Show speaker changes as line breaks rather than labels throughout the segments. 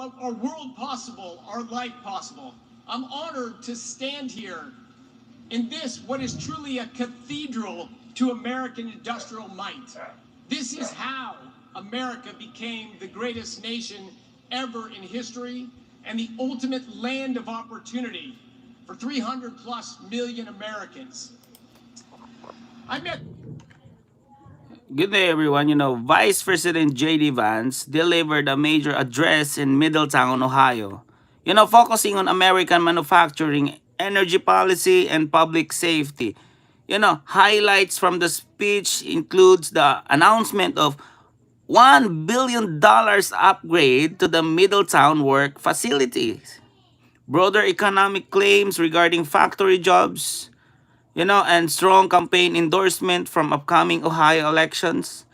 our world possible, our life possible. I'm honored to stand here in this, what is truly a cathedral to American industrial might. This is how America became the greatest nation ever in history and the ultimate land of opportunity for 300 plus million Americans.
Good day, everyone. Vice President JD Vance delivered a major address in Middletown, Ohio. Focusing on American manufacturing, energy policy, and public safety. Highlights from the speech includes the announcement of $1 billion upgrade to the Middletown work facilities, broader economic claims regarding factory jobs, and strong campaign endorsement from upcoming Ohio elections.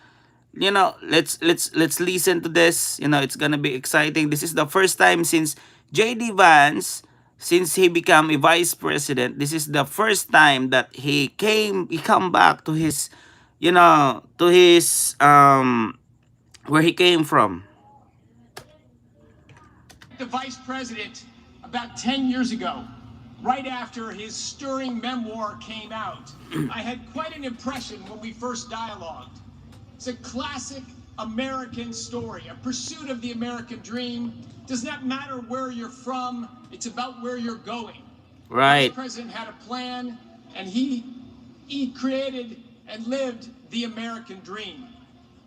Let's listen to this. It's gonna be exciting. This is the first time since JD Vance, since he became a vice president, this is the first time that he come back to his, where he came from.
The vice president about 10 years ago, right after his stirring memoir came out. I had quite an impression when we first dialogued. It's a classic American story, a pursuit of the American dream. Does not matter where you're from, it's about where you're going.
Right.
The president had a plan, and he created and lived the American dream.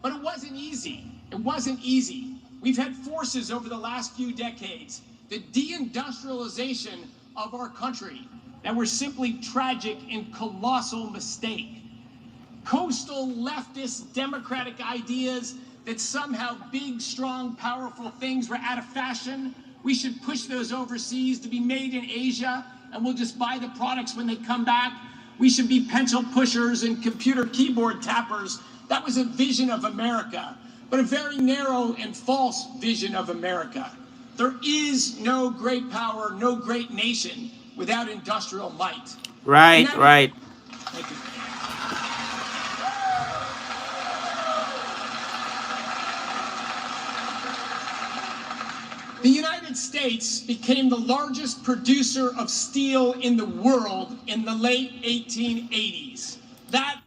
But it wasn't easy. It wasn't easy. We've had forces over the last few decades, the deindustrialization of our country, that were simply tragic and colossal mistake. Coastal leftist democratic ideas that somehow big, strong, powerful things were out of fashion. We should push those overseas to be made in Asia, and we'll just buy the products when they come back. We should be pencil pushers and computer keyboard tappers. That was a vision of America, but a very narrow and false vision of America. There is no great power, no great nation without industrial might.
Right.
Thank you. The United States became the largest producer of steel in the world in the late 1880s.
That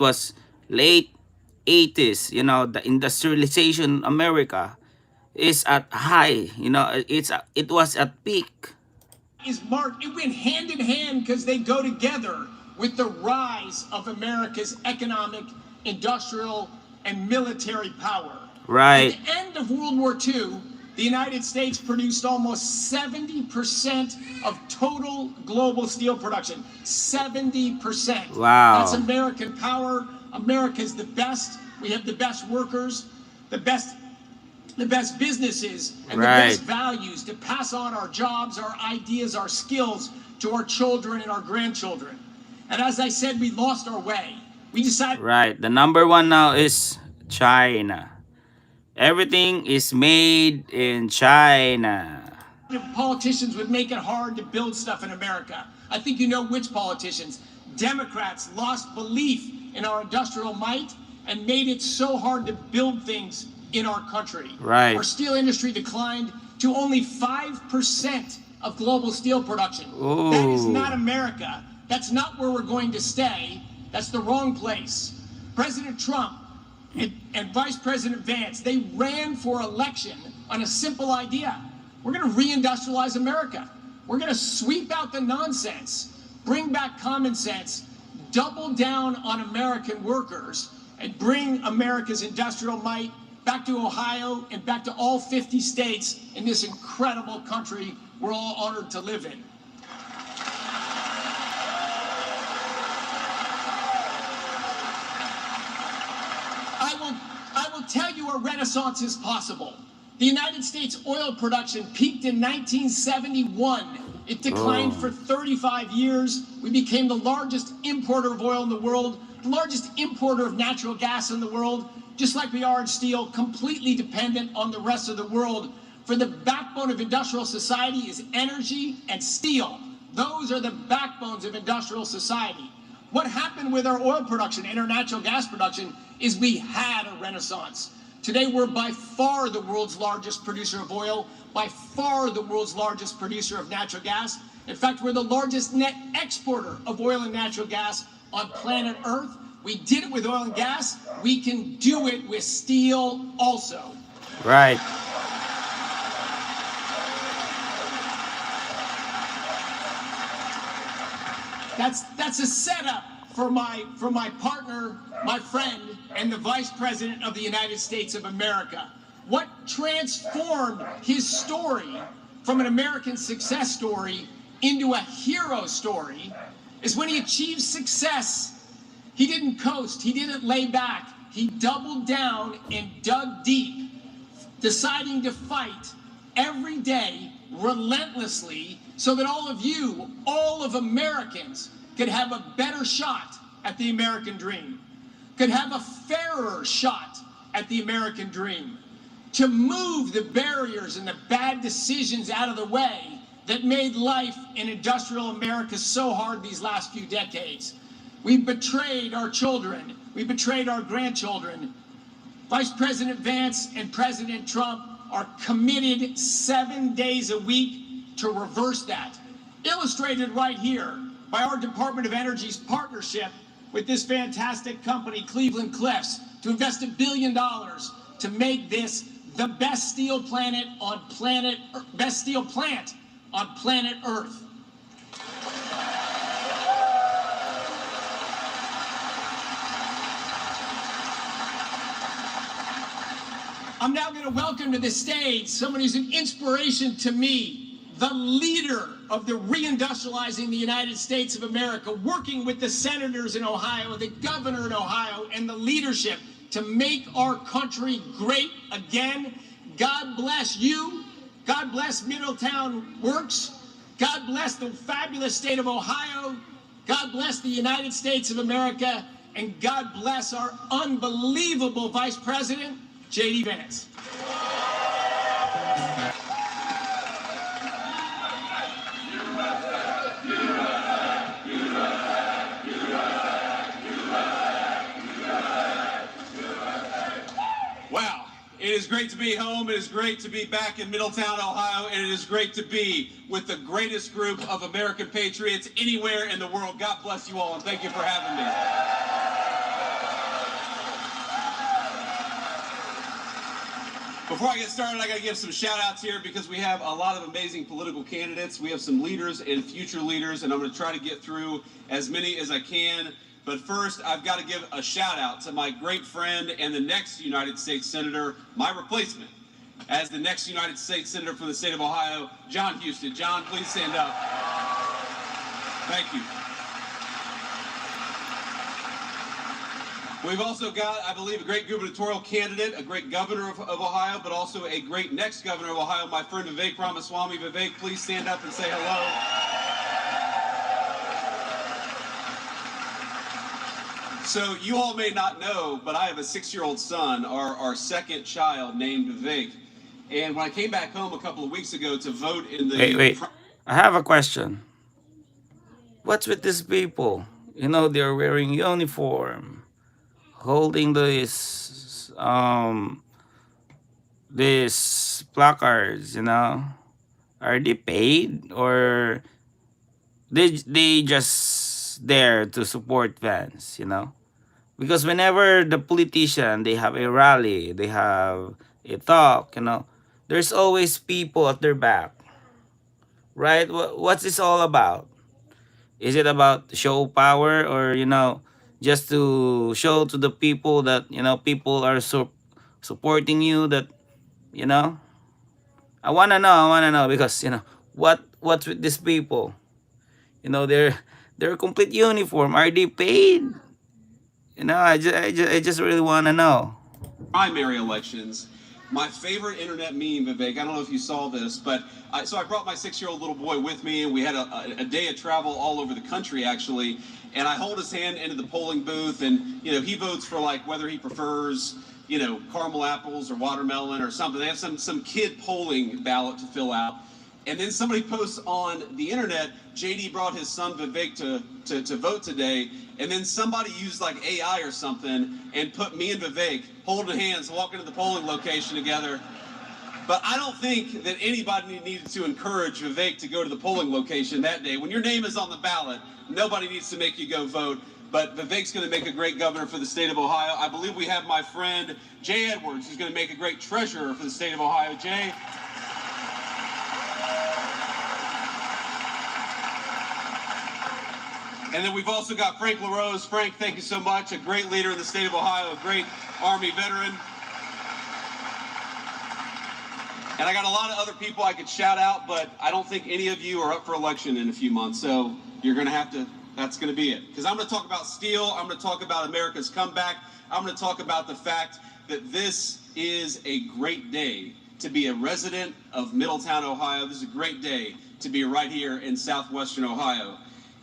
was late 80s. The industrialization America is at high. It was at peak.
It went hand in hand because they go together with the rise of America's economic, industrial, and military power.
Right.
At the end of World War II, the United States produced almost 70% of total global steel production. 70%.
Wow.
That's American power. America's the best. We have the best workers, the best businesses, and the best values to pass on our jobs, our ideas, our skills to our children and our grandchildren. And as I said, we lost our way. We decided...
Right. The number one now is China. Everything is made in China.
Politicians would make it hard to build stuff in America. I think you know which politicians. Democrats lost belief in our industrial might and made it so hard to build things in our country.
Right.
Our steel industry declined to only 5% of global steel production.
Ooh.
That is not America. That's not where we're going to stay. That's the wrong place. President Trump and Vice President Vance, they ran for election on a simple idea. We're going to reindustrialize America. We're going to sweep out the nonsense, bring back common sense, double down on American workers, and bring America's industrial might back to Ohio and back to all 50 states in this incredible country we're all honored to live in. I will tell you a renaissance is possible. The United States oil production peaked in 1971. It declined for 35 years. We became the largest importer of oil in the world, the largest importer of natural gas in the world, just like we are in steel, completely dependent on the rest of the world. For the backbone of industrial society is energy and steel. Those are the backbones of industrial society. What happened with our oil production and our natural gas production is we had a renaissance. Today, we're by far the world's largest producer of oil, by far the world's largest producer of natural gas. In fact, we're the largest net exporter of oil and natural gas on planet Earth. We did it with oil and gas. We can do it with steel also.
Right.
That's a setup for my partner, my friend, and the Vice President of the United States of America. What transformed his story from an American success story into a hero story is when he achieved success, he didn't coast, he didn't lay back, he doubled down and dug deep, deciding to fight every day relentlessly so that all of you, all of Americans, could have a better shot at the American dream, could have a fairer shot at the American dream, to move the barriers and the bad decisions out of the way that made life in industrial America so hard these last few decades. We betrayed our children. We betrayed our grandchildren. Vice President Vance and President Trump are committed 7 days a week to reverse that. Illustrated right here by our Department of Energy's partnership with this fantastic company, Cleveland Cliffs, to invest $1 billion to make this the best steel plant on planet Earth. I'm now going to welcome to the stage someone who's an inspiration to me, the leader of the reindustrializing the United States of America, working with the senators in Ohio, the governor in Ohio, and the leadership to make our country great again. God bless you. God bless Middletown Works. God bless the fabulous state of Ohio. God bless the United States of America. And God bless our unbelievable Vice President, JD Vance.
Wow, it is great to be home. It is great to be back in Middletown, Ohio, and it is great to be with the greatest group of American patriots anywhere in the world. God bless you all, and thank you for having me. Before I get started, I got to give some shout outs here because we have a lot of amazing political candidates. We have some leaders and future leaders, and I'm going to try to get through as many as I can. But first, I've got to give a shout out to my great friend and the next United States Senator, my replacement as the next United States Senator from the state of Ohio, John Houston. John, please stand up. Thank you. We've also got, I believe, a great gubernatorial candidate, a great governor of Ohio, but also a great next governor of Ohio, my friend Vivek Ramaswamy. Vivek, please stand up and say hello. So you all may not know, but I have a 6-year-old son, our second child, named Vivek. And when I came back home a couple of weeks ago to vote in the...
Wait. I have a question. What's with these people? You know, they're wearing uniform, holding these placards, you know. Are they paid or they just there to support Vance, you know? Because whenever the politician, they have a rally, they have a talk, you know, there's always people at their back, right? What's this all about? Is it about show power, or, you know, just to show to the people that, you know, people are supporting you, that, you know? I wanna know because, you know, what's with these people? You know, they're complete uniform. Are they paid? You know, I just really want to know.
Primary elections. My favorite internet meme, Vivek, I don't know if you saw this, but I brought my 6-year-old little boy with me, and we had a day of travel all over the country, actually, and I hold his hand into the polling booth, and, you know, he votes for, like, whether he prefers, you know, caramel apples or watermelon or something. They have some kid polling ballot to fill out. And then somebody posts on the internet, JD brought his son Vivek to vote today, and then somebody used like AI or something and put me and Vivek holding hands, walking to the polling location together. But I don't think that anybody needed to encourage Vivek to go to the polling location that day. When your name is on the ballot, nobody needs to make you go vote. But Vivek's going to make a great governor for the state of Ohio. I believe we have my friend Jay Edwards, who's going to make a great treasurer for the state of Ohio. Jay. And then we've also got Frank LaRose. Frank, thank you so much. A great leader in the state of Ohio, a great Army veteran. And I got a lot of other people I could shout out, but I don't think any of you are up for election in a few months. So you're going to have to, that's going to be it. Because I'm going to talk about steel. I'm going to talk about America's comeback. I'm going to talk about the fact that this is a great day to be a resident of Middletown, Ohio. This is a great day to be right here in southwestern Ohio.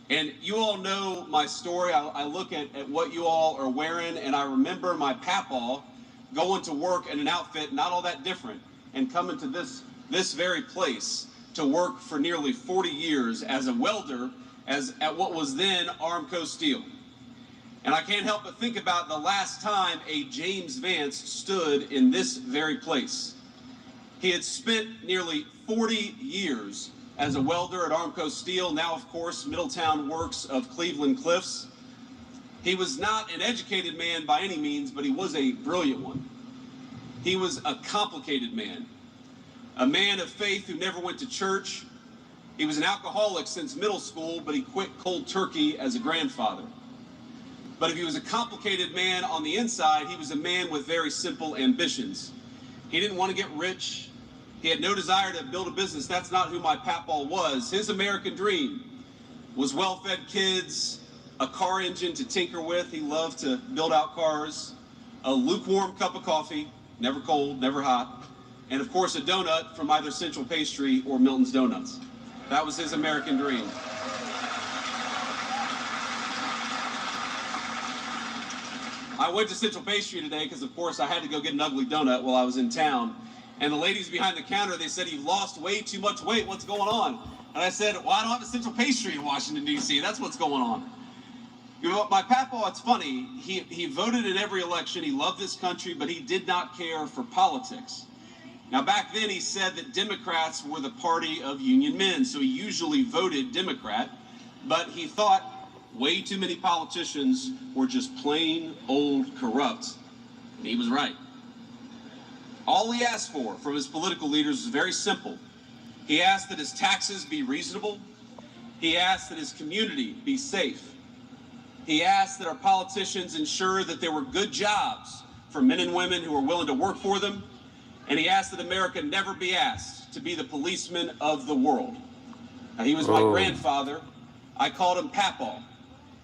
And you all know my story. I look at what you all are wearing, and I remember my papaw going to work in an outfit not all that different and coming to this very place to work for nearly 40 years as a welder at what was then Armco Steel. And I can't help but think about the last time a James Vance stood in this very place. He had spent nearly 40 years as a welder at Armco Steel, now of course Middletown Works of Cleveland Cliffs. He was not an educated man by any means, but he was a brilliant one. He was a complicated man, a man of faith who never went to church. He was an alcoholic since middle school, but he quit cold turkey as a grandfather. But if he was a complicated man on the inside, he was a man with very simple ambitions. He didn't want to get rich. He had no desire to build a business. That's not who my papaw was. His American dream was well-fed kids, a car engine to tinker with. He loved to build out cars, a lukewarm cup of coffee, never cold, never hot, and of course a donut from either Central Pastry or Milton's Donuts. That was his American dream. I went to Central Pastry today because, of course, I had to go get an ugly donut while I was in town. And the ladies behind the counter, they said, "You've lost way too much weight. What's going on?" And I said, "Well, I don't have a Central Pastry in Washington, D.C. That's what's going on." You know, my papaw, it's funny. He voted in every election. He loved this country, but he did not care for politics. Now, back then, he said that Democrats were the party of union men, so he usually voted Democrat. But he thought way too many politicians were just plain old corrupt. And he was right. All he asked for from his political leaders was very simple. He asked that his taxes be reasonable. He asked that his community be safe. He asked that our politicians ensure that there were good jobs for men and women who were willing to work for them. And he asked that America never be asked to be the policeman of the world. Now, he was my grandfather. I called him Papaw.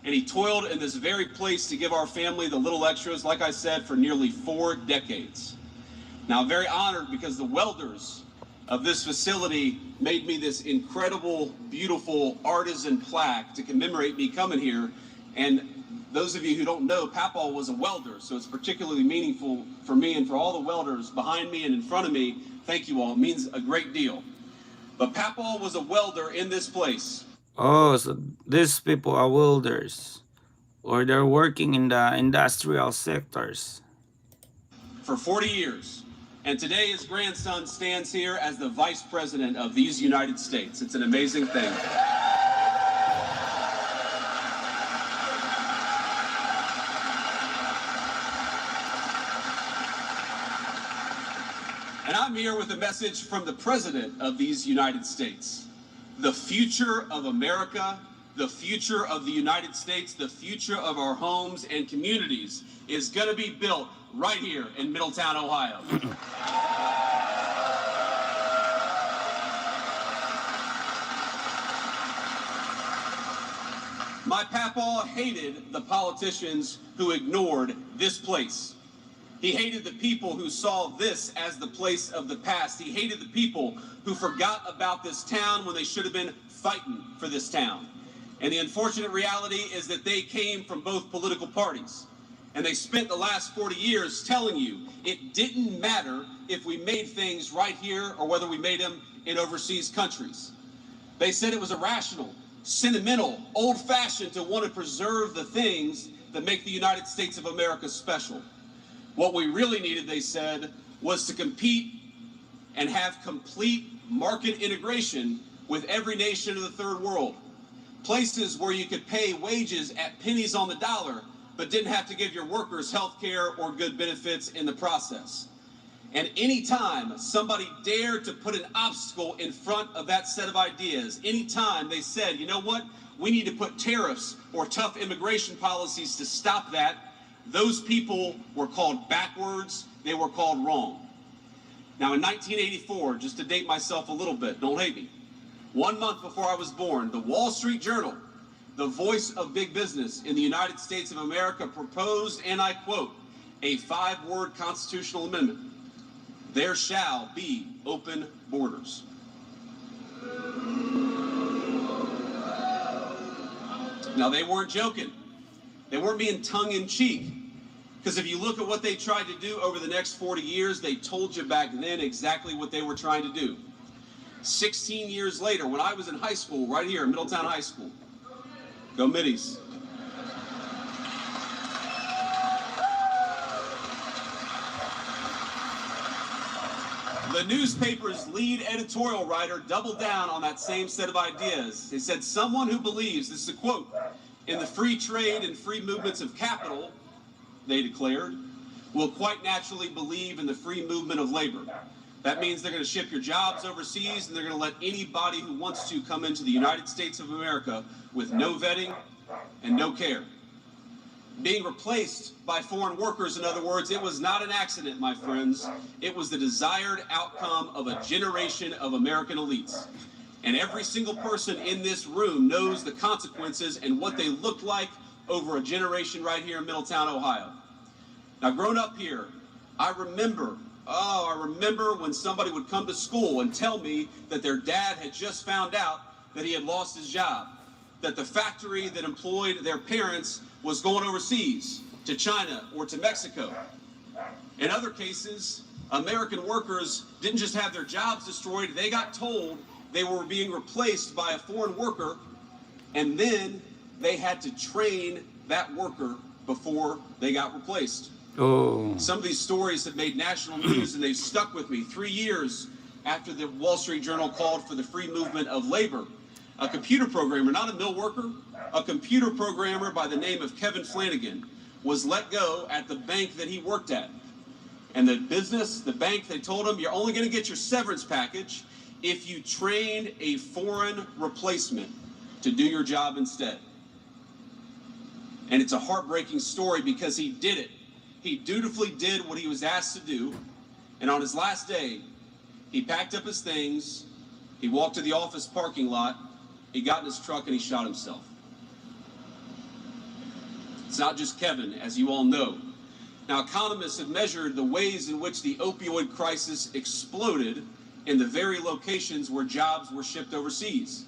And he toiled in this very place to give our family the little extras, like I said, for nearly 4 decades. Now, I'm very honored because the welders of this facility made me this incredible, beautiful artisan plaque to commemorate me coming here. And those of you who don't know, Papaw was a welder, so it's particularly meaningful for me and for all the welders behind me and in front of me. Thank you all. It means a great deal. But Papaw was a welder in this place.
Oh, so these people are welders, or they're working in the industrial sectors.
For 40 years. And today his grandson stands here as the Vice President of these United States. It's an amazing thing. And I'm here with a message from the President of these United States. The future of America, the future of the United States, the future of our homes and communities is going to be built right here in Middletown, Ohio. My papaw hated the politicians who ignored this place. He hated the people who saw this as the place of the past. He hated the people who forgot about this town when they should have been fighting for this town. And the unfortunate reality is that they came from both political parties. And they spent the last 40 years telling you it didn't matter if we made things right here or whether we made them in overseas countries. They said it was irrational, sentimental, old-fashioned to want to preserve the things that make the United States of America special. What we really needed, they said, was to compete and have complete market integration with every nation of the third world. Places where you could pay wages at pennies on the dollar, but didn't have to give your workers health care or good benefits in the process. And anytime somebody dared to put an obstacle in front of that set of ideas, anytime they said, you know what, we need to put tariffs or tough immigration policies to stop that, those people were called backwards, they were called wrong. Now in 1984, just to date myself a little bit, don't hate me, 1 month before I was born, the Wall Street Journal, the voice of big business in the United States of America, proposed, and I quote, a 5-word constitutional amendment. There shall be open borders. Now, they weren't joking. They weren't being tongue-in-cheek. Because if you look at what they tried to do over the next 40 years, they told you back then exactly what they were trying to do. 16 years later, when I was in high school, right here in Middletown High School, go Middies. The newspaper's lead editorial writer doubled down on that same set of ideas. They said, someone who believes, this is a quote, in the free trade and free movements of capital, they declared, will quite naturally believe in the free movement of labor. That means they're going to ship your jobs overseas and they're going to let anybody who wants to come into the United States of America with no vetting and no care. Being replaced by foreign workers, in other words, it was not an accident, my friends. It was the desired outcome of a generation of American elites. And every single person in this room knows the consequences and what they looked like over a generation right here in Middletown, Ohio. Now, growing up here, I remember when somebody would come to school and tell me that their dad had just found out that he had lost his job, that the factory that employed their parents was going overseas to China or to Mexico. In other cases, American workers didn't just have their jobs destroyed, they got told they were being replaced by a foreign worker, and then they had to train that worker before they got replaced.
Oh.
Some of these stories have made national news and they've stuck with me. 3 years after the Wall Street Journal called for the free movement of labor, a computer programmer, not a mill worker, a computer programmer by the name of Kevin Flanagan was let go at the bank that he worked at. And the bank, they told him, you're only going to get your severance package if you trained a foreign replacement to do your job instead. And it's a heartbreaking story because he did it. He dutifully did what he was asked to do. And on his last day, he packed up his things, he walked to the office parking lot, he got in his truck and he shot himself. It's not just Kevin, as you all know. Now, economists have measured the ways in which the opioid crisis exploded in the very locations where jobs were shipped overseas.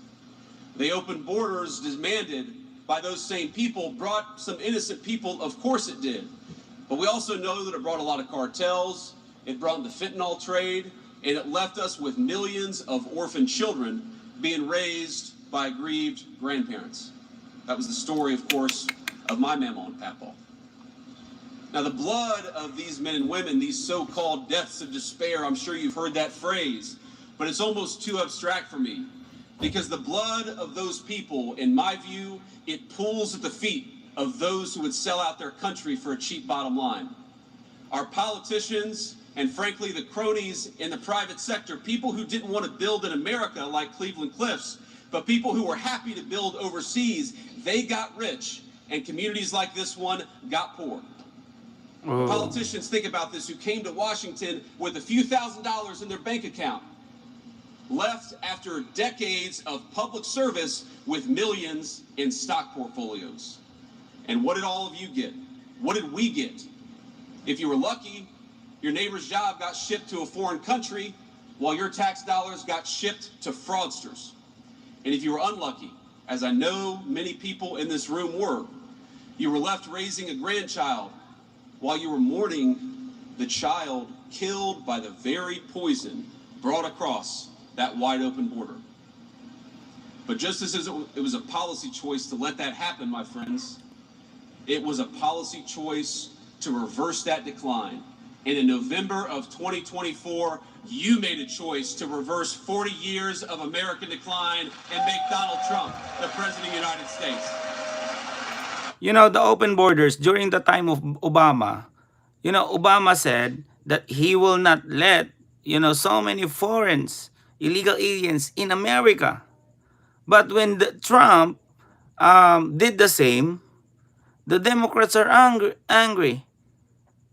The open borders demanded by those same people brought some innocent people, of course it did. But we also know that it brought a lot of cartels, it brought the fentanyl trade, and it left us with millions of orphan children being raised by aggrieved grandparents. That was the story, of course, of my mama and papa. Now, the blood of these men and women, these so-called deaths of despair, I'm sure you've heard that phrase, but it's almost too abstract for me. Because the blood of those people, in my view, it pools at the feet of those who would sell out their country for a cheap bottom line. Our politicians, and frankly, the cronies in the private sector, people who didn't want to build in America like Cleveland Cliffs, but people who were happy to build overseas, they got rich, and communities like this one got poor.
Oh.
Politicians, think about this, who came to Washington with a few $1,000s in their bank account, left after decades of public service with millions in stock portfolios. And what did all of you get? What did we get? If you were lucky, your neighbor's job got shipped to a foreign country while your tax dollars got shipped to fraudsters. And if you were unlucky, as I know many people in this room were, you were left raising a grandchild while you were mourning the child killed by the very poison brought across that wide open border. But just as it was a policy choice to let that happen, my friends, it was a policy choice to reverse that decline. And in November of 2024, you made a choice to reverse 40 years of American decline and make Donald Trump the President of the United States.
You know, the open borders during the time of Obama, you know, Obama said that he will not let, you know, so many foreigners, illegal aliens in America. But when Trump did the same, the Democrats are angry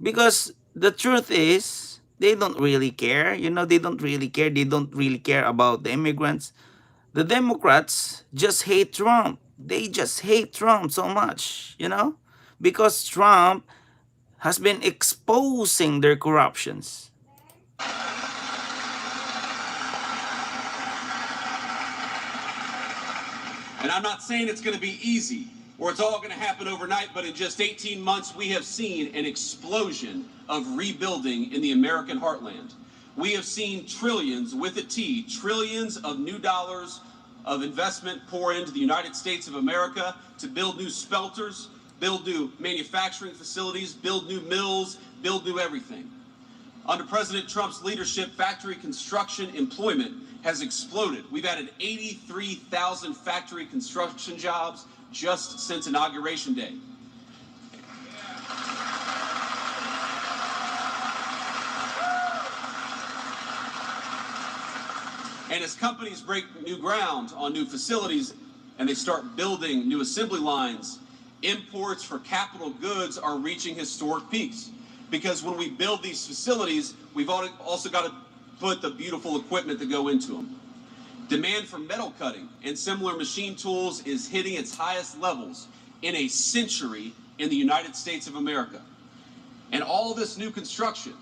because the truth is they don't really care. You know, they don't really care. They don't really care about the immigrants. The Democrats just hate Trump. They just hate Trump so much, you know, because Trump has been exposing their corruptions.
And I'm not saying it's going to be easy or it's all going to happen overnight, but in just 18 months, we have seen an explosion of rebuilding in the American heartland. We have seen trillions, with a T, trillions of new dollars of investment pour into the United States of America to build new smelters, build new manufacturing facilities, build new mills, build new everything. Under President Trump's leadership, factory construction employment has exploded. We've added 83,000 factory construction jobs just since Inauguration Day. And as companies break new ground on new facilities and they start building new assembly lines, imports for capital goods are reaching historic peaks. Because when we build these facilities, we've also got to put the beautiful equipment to go into them. Demand for metal cutting and similar machine tools is hitting its highest levels in a century in the United States of America. And all this new construction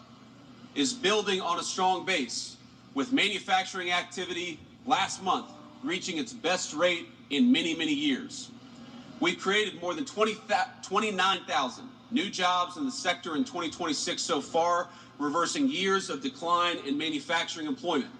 is building on a strong base, with manufacturing activity last month reaching its best rate in many, many years. We've created more than 29,000 new jobs in the sector in 2026 so far, reversing years of decline in manufacturing employment.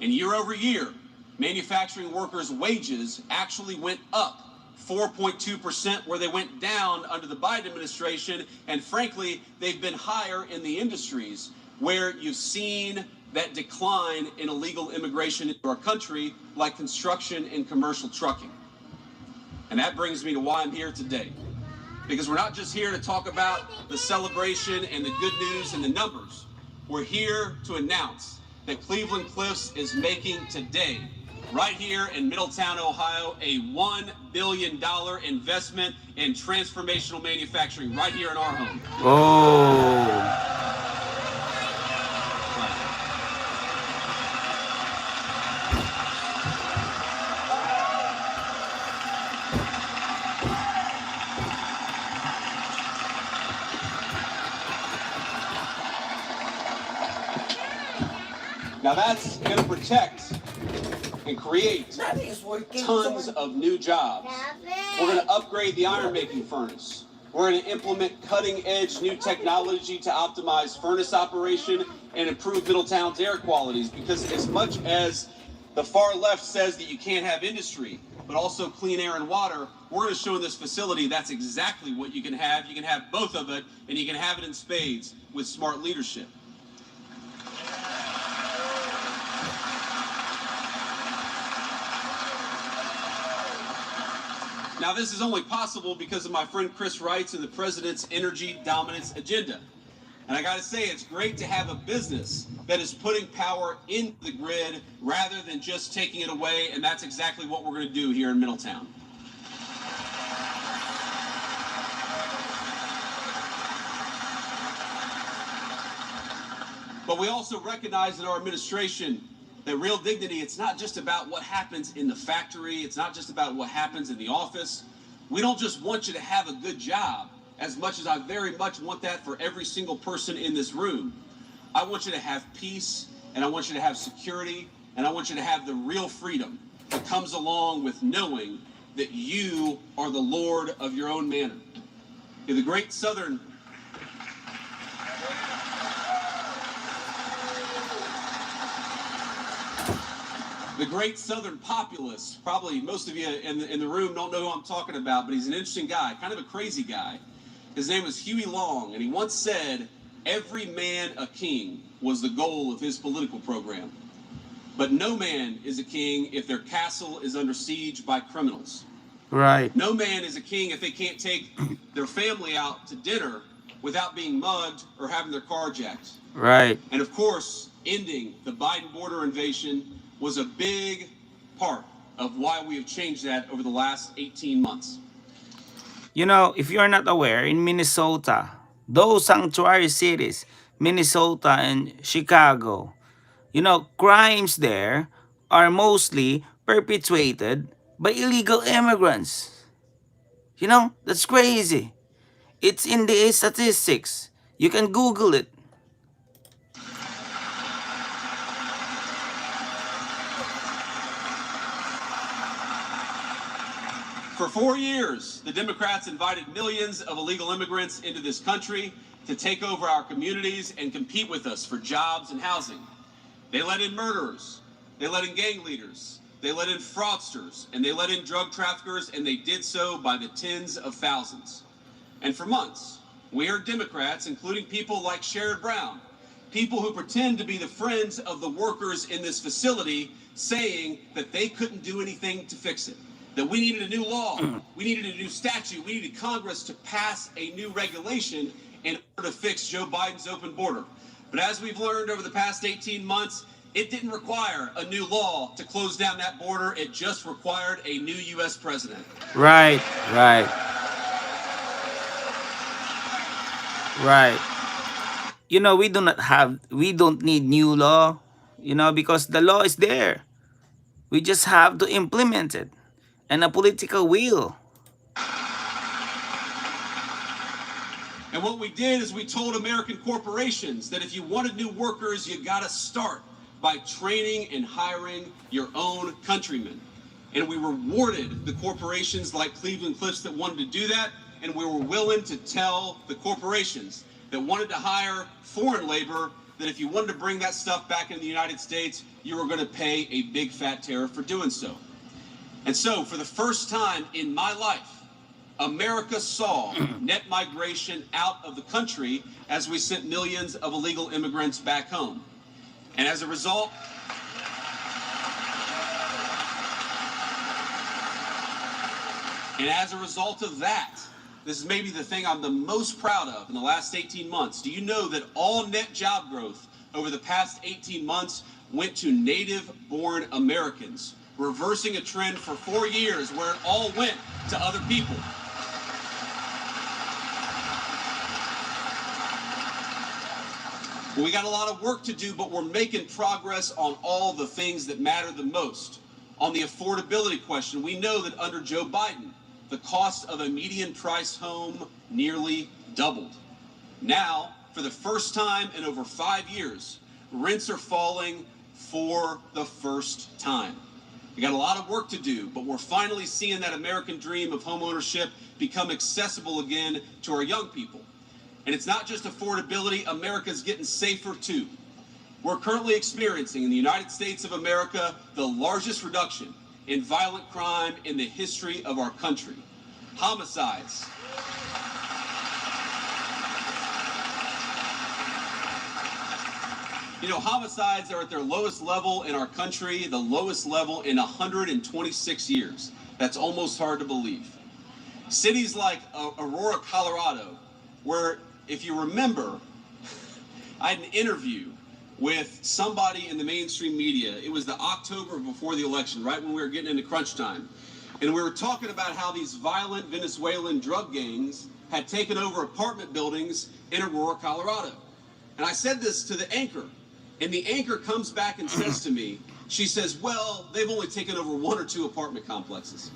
And year over year, manufacturing workers' wages actually went up 4.2%, where they went down under the Biden administration. And frankly, they've been higher in the industries where you've seen that decline in illegal immigration into our country, like construction and commercial trucking. And that brings me to why I'm here today. Because we're not just here to talk about the celebration and the good news and the numbers. We're here to announce that Cleveland Cliffs is making today, right here in Middletown, Ohio, a $1 billion investment in transformational manufacturing right here in our home.
Oh.
Now that's going to protect and create tons of new jobs. We're going to upgrade the iron making furnace. We're going to implement cutting edge new technology to optimize furnace operation and improve Middletown's air qualities, because as much as the far left says that you can't have industry, but also clean air and water, we're going to show in this facility that's exactly what you can have. You can have both of it, and you can have it in spades with smart leadership. Now, this is only possible because of my friend Chris Wright's and the president's energy dominance agenda. And I got to say, it's great to have a business that is putting power into the grid rather than just taking it away, and that's exactly what we're going to do here in Middletown. But we also recognize in our administration that real dignity, it's not just about what happens in the factory. It's not just about what happens in the office. We don't just want you to have a good job, as much as I very much want that for every single person in this room. I want you to have peace, and I want you to have security, and I want you to have the real freedom that comes along with knowing that you are the Lord of your own manor. The great Southern The great Southern populist, probably most of you in the room don't know who I'm talking about, but he's an interesting guy, kind of a crazy guy. His name was Huey Long, and he once said, "Every man a king" was the goal of his political program. But no man is a king if their castle is under siege by criminals.
Right.
No man is a king if they can't take their family out to dinner without being mugged or having their car jacked.
Right.
And of course, ending the Biden border invasion was a big part of why we have changed that over the last 18 months.
You know, if you're not aware, in Minnesota, those sanctuary cities, Minnesota and Chicago, you know, crimes there are mostly perpetuated by illegal immigrants. You know, that's crazy. It's in the statistics. You can Google it.
For 4 years, the Democrats invited millions of illegal immigrants into this country to take over our communities and compete with us for jobs and housing. They let in murderers, they let in gang leaders, they let in fraudsters, and they let in drug traffickers, and they did so by the tens of thousands. And for months, we heard Democrats, including people like Sherrod Brown, people who pretend to be the friends of the workers in this facility, saying that they couldn't do anything to fix it, that we needed a new law, we needed a new statute, we needed Congress to pass a new regulation in order to fix Joe Biden's open border. But as we've learned over the past 18 months, it didn't require a new law to close down that border. It just required a new U.S. president.
Right, right. Right. You know, we don't need new law, you know, because the law is there. We just have to implement it. And a political will.
And what we did is we told American corporations that if you wanted new workers, you got to start by training and hiring your own countrymen. And we rewarded the corporations like Cleveland Cliffs that wanted to do that, and we were willing to tell the corporations that wanted to hire foreign labor that if you wanted to bring that stuff back into the United States, you were going to pay a big fat tariff for doing so. And so, for the first time in my life, America saw net migration out of the country as we sent millions of illegal immigrants back home. And as a result, of that, this is maybe the thing I'm the most proud of in the last 18 months. Do you know that all net job growth over the past 18 months went to native-born Americans, reversing a trend for 4 years where it all went to other people? We got a lot of work to do, but we're making progress on all the things that matter the most. On the affordability question, we know that under Joe Biden, the cost of a median price home nearly doubled. Now, for the first time in over 5 years, rents are falling for the first time. We got a lot of work to do, but we're finally seeing that American dream of homeownership become accessible again to our young people. And it's not just affordability, America's getting safer too. We're currently experiencing in the United States of America the largest reduction in violent crime in the history of our country. Homicides. You know, homicides are at their lowest level in our country, the lowest level in 126 years. That's almost hard to believe. Cities like Aurora, Colorado, where, if you remember, I had an interview with somebody in the mainstream media. It was the October before the election, right when we were getting into crunch time. And we were talking about how these violent Venezuelan drug gangs had taken over apartment buildings in Aurora, Colorado. And I said this to the anchor. And the anchor comes back and says to me, she says, well, they've only taken over 1 or 2 apartment complexes.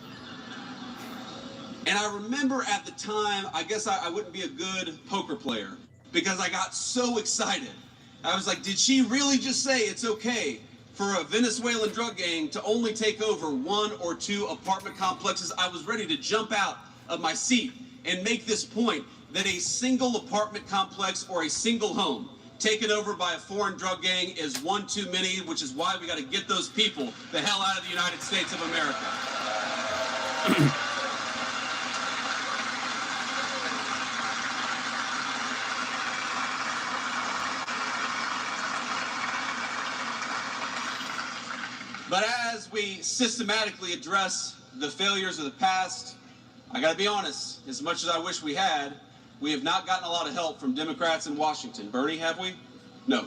And I remember at the time, I guess I wouldn't be a good poker player because I got so excited. I was like, did she really just say it's okay for a Venezuelan drug gang to only take over 1 or 2 apartment complexes? I was ready to jump out of my seat and make this point that a single apartment complex or a single home taken over by a foreign drug gang is one too many, which is why we got to get those people the hell out of the United States of America. But as we systematically address the failures of the past, I got to be honest, as much as I wish we had, we have not gotten a lot of help from Democrats in Washington. Bernie, have we? No.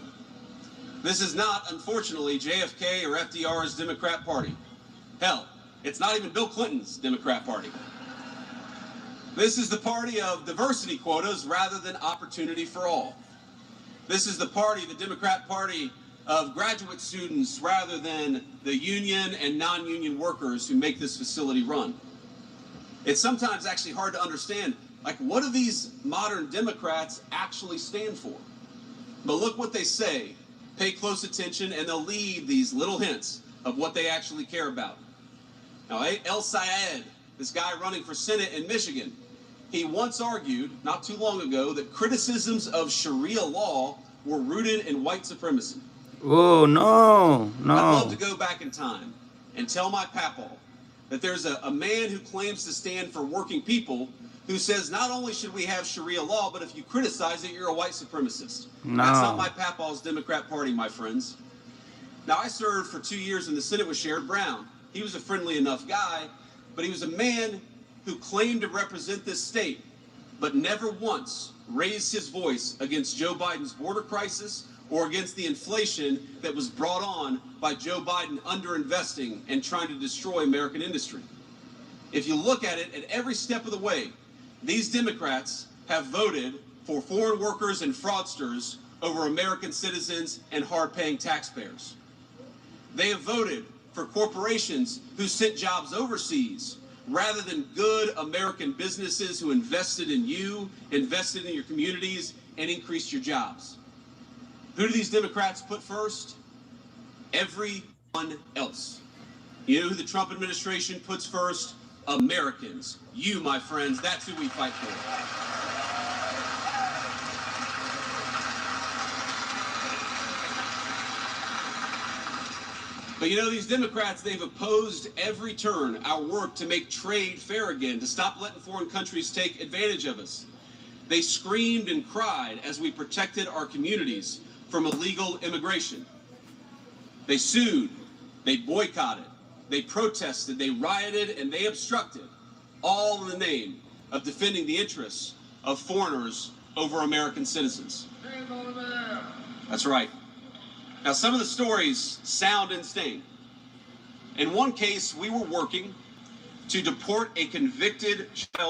This is not, unfortunately, JFK or FDR's Democrat Party. Hell, it's not even Bill Clinton's Democrat Party. This is the party of diversity quotas rather than opportunity for all. This is the party, the Democrat Party, of graduate students rather than the union and non-union workers who make this facility run. It's sometimes actually hard to understand, like, what do these modern Democrats actually stand for? But look what they say. Pay close attention, and they'll leave these little hints of what they actually care about. Now, El Sayed, this guy running for Senate in Michigan, he once argued, not too long ago, that criticisms of Sharia law were rooted in white supremacy.
Oh, no, no.
I'd love to go back in time and tell my papaw that there's a man who claims to stand for working people who says not only should we have Sharia law, but if you criticize it, you're a white supremacist.
No.
That's not my papaw's Democrat Party, my friends. Now, I served for 2 years in the Senate with Sherrod Brown. He was a friendly enough guy, but he was a man who claimed to represent this state, but never once raised his voice against Joe Biden's border crisis or against the inflation that was brought on by Joe Biden underinvesting and trying to destroy American industry. If you look at it, at every step of the way, these Democrats have voted for foreign workers and fraudsters over American citizens and hard-paying taxpayers. They have voted for corporations who sent jobs overseas rather than good American businesses who invested in you, invested in your communities, and increased your jobs. Who do these Democrats put first? Everyone else. You know who the Trump administration puts first? Americans. You, my friends, that's who we fight for. But you know, these Democrats, they've opposed every turn our work to make trade fair again, to stop letting foreign countries take advantage of us. They screamed and cried as we protected our communities from illegal immigration. They sued, they boycotted, they protested, they rioted, and they obstructed, all in the name of defending the interests of foreigners over American citizens. That's right. Now, some of the stories sound insane. In one case, we were working to deport a convicted child